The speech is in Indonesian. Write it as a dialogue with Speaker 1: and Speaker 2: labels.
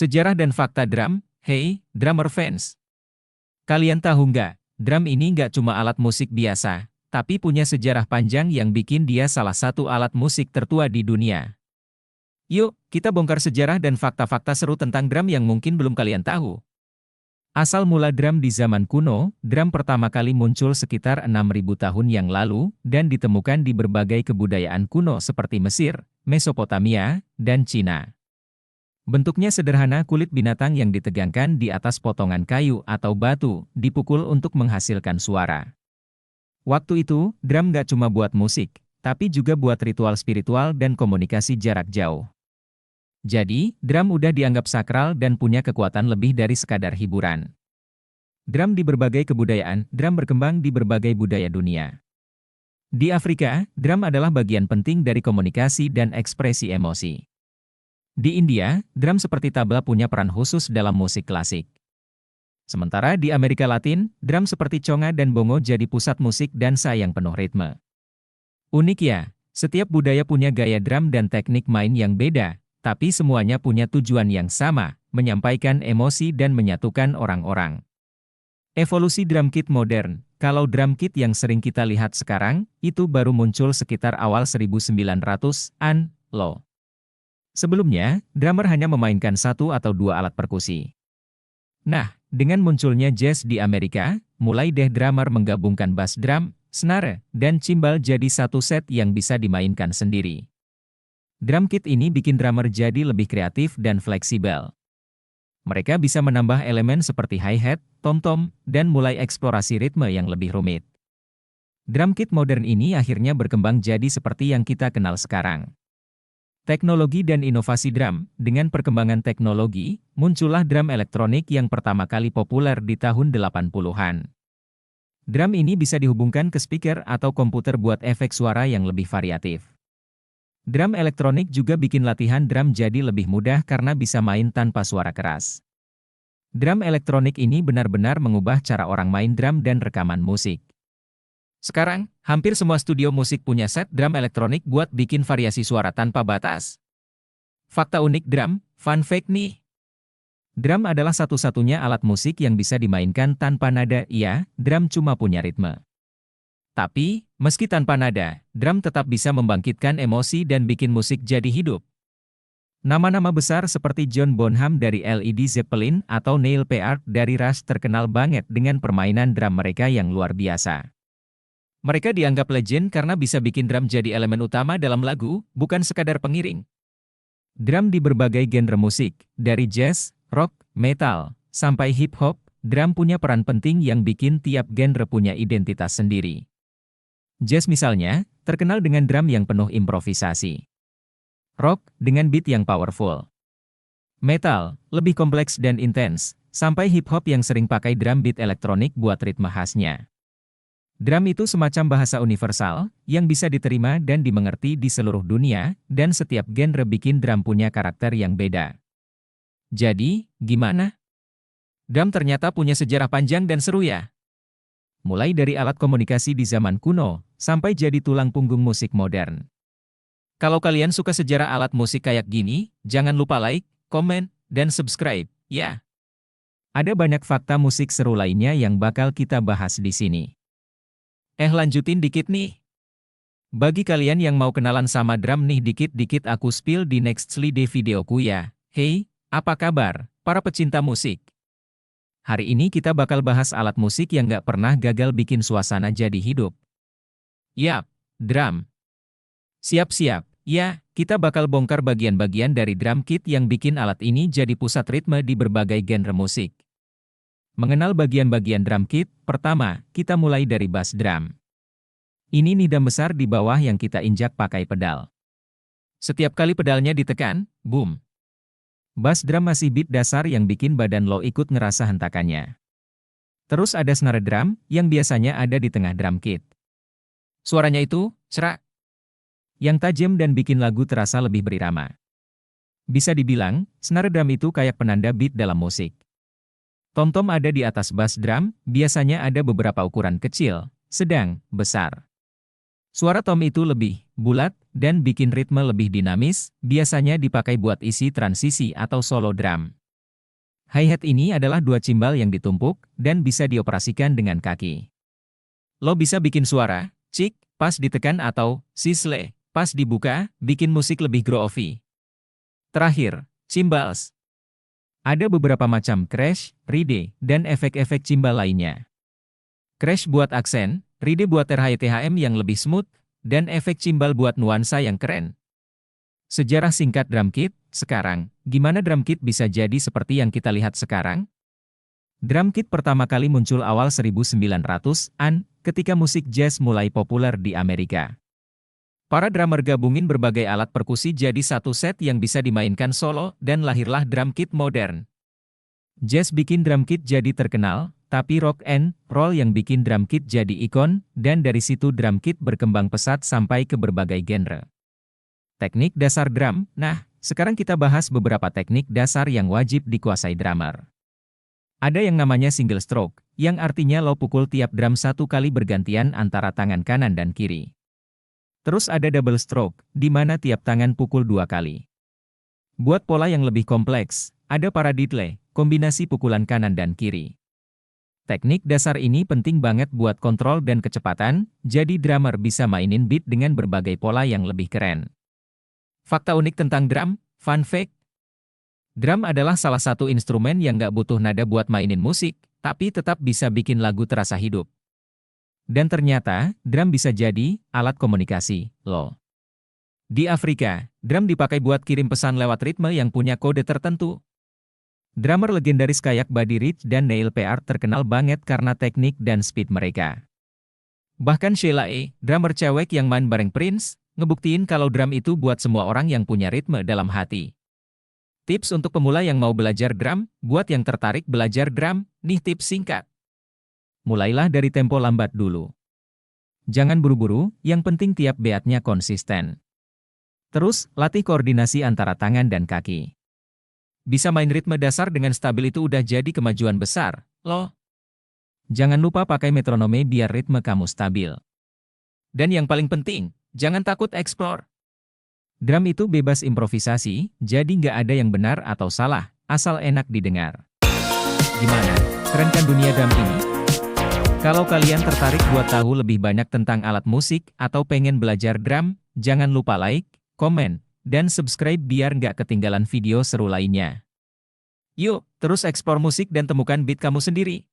Speaker 1: Sejarah dan fakta drum. Hey, drummer fans. Kalian tahu nggak, drum ini nggak cuma alat musik biasa, tapi punya sejarah panjang yang bikin dia salah satu alat musik tertua di dunia. Yuk, kita bongkar sejarah dan fakta-fakta seru tentang drum yang mungkin belum kalian tahu. Asal mula drum di zaman kuno, drum pertama kali muncul sekitar 6.000 tahun yang lalu, dan ditemukan di berbagai kebudayaan kuno seperti Mesir, Mesopotamia, dan Cina. Bentuknya sederhana, kulit binatang yang ditegangkan di atas potongan kayu atau batu, dipukul untuk menghasilkan suara. Waktu itu, drum gak cuma buat musik, tapi juga buat ritual spiritual dan komunikasi jarak jauh. Jadi, drum udah dianggap sakral dan punya kekuatan lebih dari sekadar hiburan. Drum di berbagai kebudayaan, drum berkembang di berbagai budaya dunia. Di Afrika, drum adalah bagian penting dari komunikasi dan ekspresi emosi. Di India, drum seperti tabla punya peran khusus dalam musik klasik. Sementara di Amerika Latin, drum seperti conga dan bongo jadi pusat musik dansa yang penuh ritme. Unik ya, setiap budaya punya gaya drum dan teknik main yang beda, tapi semuanya punya tujuan yang sama, menyampaikan emosi dan menyatukan orang-orang. Evolusi drum kit modern. Kalau drum kit yang sering kita lihat sekarang, itu baru muncul sekitar awal 1900-an, loh. Sebelumnya, drummer hanya memainkan satu atau dua alat perkusi. Nah, dengan munculnya jazz di Amerika, mulai deh drummer menggabungkan bass drum, snare, dan cimbal jadi satu set yang bisa dimainkan sendiri. Drum kit ini bikin drummer jadi lebih kreatif dan fleksibel. Mereka bisa menambah elemen seperti hi-hat, tom-tom, dan mulai eksplorasi ritme yang lebih rumit. Drum kit modern ini akhirnya berkembang jadi seperti yang kita kenal sekarang. Teknologi dan inovasi drum. Dengan perkembangan teknologi, muncullah drum elektronik yang pertama kali populer di tahun 80-an. Drum ini bisa dihubungkan ke speaker atau komputer buat efek suara yang lebih variatif. Drum elektronik juga bikin latihan drum jadi lebih mudah karena bisa main tanpa suara keras. Drum elektronik ini benar-benar mengubah cara orang main drum dan rekaman musik. Sekarang, hampir semua studio musik punya set drum elektronik buat bikin variasi suara tanpa batas. Fakta unik drum, fun fact nih. Drum adalah satu-satunya alat musik yang bisa dimainkan tanpa nada. Iya, drum cuma punya ritme. Tapi, meski tanpa nada, drum tetap bisa membangkitkan emosi dan bikin musik jadi hidup. Nama-nama besar seperti John Bonham dari Led Zeppelin atau Neil Peart dari Rush terkenal banget dengan permainan drum mereka yang luar biasa. Mereka dianggap legend karena bisa bikin drum jadi elemen utama dalam lagu, bukan sekadar pengiring. Drum di berbagai genre musik, dari jazz, rock, metal, sampai hip-hop, drum punya peran penting yang bikin tiap genre punya identitas sendiri. Jazz misalnya, terkenal dengan drum yang penuh improvisasi. Rock, dengan beat yang powerful. Metal, lebih kompleks dan intens, sampai hip-hop yang sering pakai drum beat elektronik buat ritme khasnya. Drum itu semacam bahasa universal, yang bisa diterima dan dimengerti di seluruh dunia, dan setiap genre bikin drum punya karakter yang beda. Jadi, gimana? Drum ternyata punya sejarah panjang dan seru ya? Mulai dari alat komunikasi di zaman kuno, sampai jadi tulang punggung musik modern. Kalau kalian suka sejarah alat musik kayak gini, jangan lupa like, komen, dan subscribe, ya. Ada banyak fakta musik seru lainnya yang bakal kita bahas di sini. Lanjutin dikit nih. Bagi kalian yang mau kenalan sama drum nih, dikit-dikit aku spill di next slide videoku ya. Hey, apa kabar, para pecinta musik? Hari ini kita bakal bahas alat musik yang gak pernah gagal bikin suasana jadi hidup. Yap, drum. Siap-siap, ya, kita bakal bongkar bagian-bagian dari drum kit yang bikin alat ini jadi pusat ritme di berbagai genre musik. Mengenal bagian-bagian drum kit, pertama, kita mulai dari bass drum. Ini nidam besar di bawah yang kita injak pakai pedal. Setiap kali pedalnya ditekan, boom. Bass drum masih beat dasar yang bikin badan lo ikut ngerasa hentakannya. Terus ada snare drum, yang biasanya ada di tengah drum kit. Suaranya itu, cerak, yang tajam dan bikin lagu terasa lebih berirama. Bisa dibilang, snare drum itu kayak penanda beat dalam musik. Tom-tom ada di atas bass drum, biasanya ada beberapa ukuran kecil, sedang, besar. Suara tom itu lebih bulat dan bikin ritme lebih dinamis, biasanya dipakai buat isi transisi atau solo drum. Hi-hat ini adalah dua cimbal yang ditumpuk dan bisa dioperasikan dengan kaki. Lo bisa bikin suara, cik, pas ditekan atau sisle, pas dibuka, bikin musik lebih groovy. Terakhir, cymbals. Ada beberapa macam crash, ride, dan efek-efek cimbal lainnya. Crash buat aksen, ride buat RHTHM yang lebih smooth, dan efek cimbal buat nuansa yang keren. Sejarah singkat drum kit. Sekarang, gimana drum kit bisa jadi seperti yang kita lihat sekarang? Drum kit pertama kali muncul awal 1900-an, ketika musik jazz mulai populer di Amerika. Para drummer gabungin berbagai alat perkusi jadi satu set yang bisa dimainkan solo, dan lahirlah drum kit modern. Jazz bikin drum kit jadi terkenal, tapi rock and roll yang bikin drum kit jadi ikon, dan dari situ drum kit berkembang pesat sampai ke berbagai genre. Teknik dasar drum. Nah, sekarang kita bahas beberapa teknik dasar yang wajib dikuasai drummer. Ada yang namanya single stroke, yang artinya lo pukul tiap drum satu kali bergantian antara tangan kanan dan kiri. Terus ada double stroke, di mana tiap tangan pukul 2 kali. Buat pola yang lebih kompleks, ada paradiddle, kombinasi pukulan kanan dan kiri. Teknik dasar ini penting banget buat kontrol dan kecepatan, jadi drummer bisa mainin beat dengan berbagai pola yang lebih keren. Fakta unik tentang drum, fun fact. Drum adalah salah satu instrumen yang gak butuh nada buat mainin musik, tapi tetap bisa bikin lagu terasa hidup. Dan ternyata, drum bisa jadi alat komunikasi, loh. Di Afrika, drum dipakai buat kirim pesan lewat ritme yang punya kode tertentu. Drummer legendaris kayak Buddy Rich dan Neil Peart terkenal banget karena teknik dan speed mereka. Bahkan Sheila E., drummer cewek yang main bareng Prince, ngebuktiin kalau drum itu buat semua orang yang punya ritme dalam hati. Tips untuk pemula yang mau belajar drum, buat yang tertarik belajar drum, nih tips singkat. Mulailah dari tempo lambat dulu. Jangan buru-buru, yang penting tiap beatnya konsisten. Terus, latih koordinasi antara tangan dan kaki. Bisa main ritme dasar dengan stabil itu udah jadi kemajuan besar, loh. Jangan lupa pakai metronome biar ritme kamu stabil. Dan yang paling penting, jangan takut explore. Drum itu bebas improvisasi, jadi nggak ada yang benar atau salah, asal enak didengar. Gimana? Keren kan dunia drum ini? Kalau kalian tertarik buat tahu lebih banyak tentang alat musik atau pengen belajar drum, jangan lupa like, komen, dan subscribe biar nggak ketinggalan video seru lainnya. Yuk, terus eksplor musik dan temukan beat kamu sendiri.